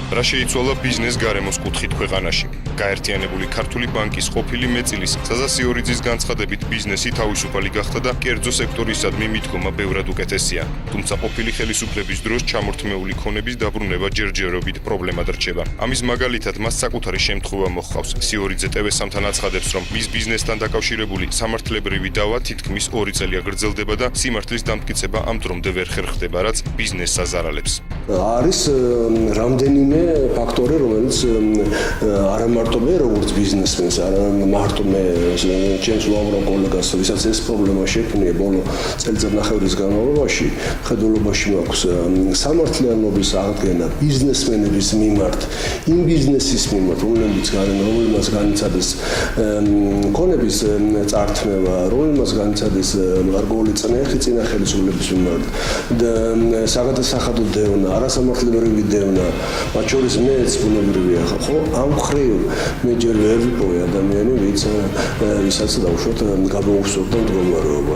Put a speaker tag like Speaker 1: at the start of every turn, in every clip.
Speaker 1: რა შეიცვალა ბიზნეს გარემოს კუთხით ქვეყანაში. გაერთიანებული ქართული ბანკის ყოფილი მეწილის ზაზა სიორიძის განცხადებით ბიზნესი თავისუფალი გახდა და კერძო სექტორისადმი მიდგომა ბევრად უკეთესია. თუმცა ყოფილი ხელისუფლების დროს ჩამორთმეული ქონების დაბრუნება ჯერჯერობით პრობლემად რჩება. ამის მაგალითად მას საკუთარი შემთხვევა მოჰყავს. სიორიძე TV3-მთან აცხადებს, რომ მის ბიზნესთან დაკავშირებული სამართლებრივი დავა თითქმის 2 წელი აგრძელდება და სიმართლის დამტკიცება ამ დრომდე ვერ ხერხდება, რაც ბიზნესს აზარალებს.
Speaker 2: არის რამდენიმე ფაქტორი, რომელიც არა მარტო მე როგორც ბიზნესმენს, არა მარტო მე ჩემს უამრავ კოლეგას, ვისაც ეს პრობლემა შექმნია ბოლო წელიწადნახევრის განმავლობაში, ხედულობაში მაქვს სამართლიანობის აღდგენა ბიზნესმენების მიმართ, იმ ბიზნესის მიმართ, რომელმაც განიცადეს ქონების წართმევა, რომელმაც განიცადეს გარკვეული წნეხი წინა ხელისუფლების მიმართ და საგადასახადო დევნა, არასამართლებრივი დევნა, მათ შორის მეც ბუნებრივია, ხო? ამ მხრივ მე ჯერ ვერ ვიპოვე ადამიანი, ვისაც დავუშვათ გამოუხსოვდა მდგომარეობა.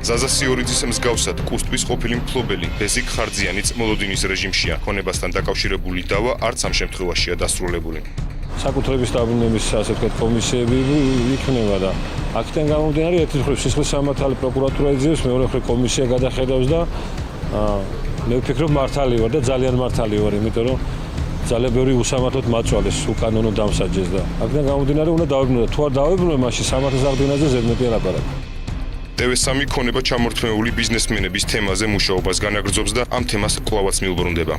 Speaker 1: ზაზა სიორიძის მსგავსად კუსტვის ყოფილი მფლობელი ბეზიკ ხარძიანიც მოლოდინის რეჟიმშია. ქონებასთან დაკავშირებული დავა არც ამ შემთხვევაშია დასრულებული.
Speaker 3: საკუთრების დაბრუნების ასე ვთქვათ კომისიები იქნება და აქედან გამომდინარე ერთი მხრივ სისხლის სამართალი პროკურატურა იძიებს, მეორე მხრივ კომისია გადახედავს და მე ვფიქრობ მართალი ვარ და ძალიან მართალი ვარ, იმიტომ რომ ძალიან ბევრი უსამართლოდ მაწვალეს, უკანონო დამსაჯეს და აქედან გამომდინარე უნდა დავებრუნო და თუ არ დავებრუნო, მაშინ სამართლის აღდგენაზე ზედმეტი არ აპარაკო.
Speaker 1: TV3 ქონება ჩამორთმეული ბიზნესმენების თემაზე მუშაობას განაგრძობს და ამ თემას კვლავაც მიუბრუნდება.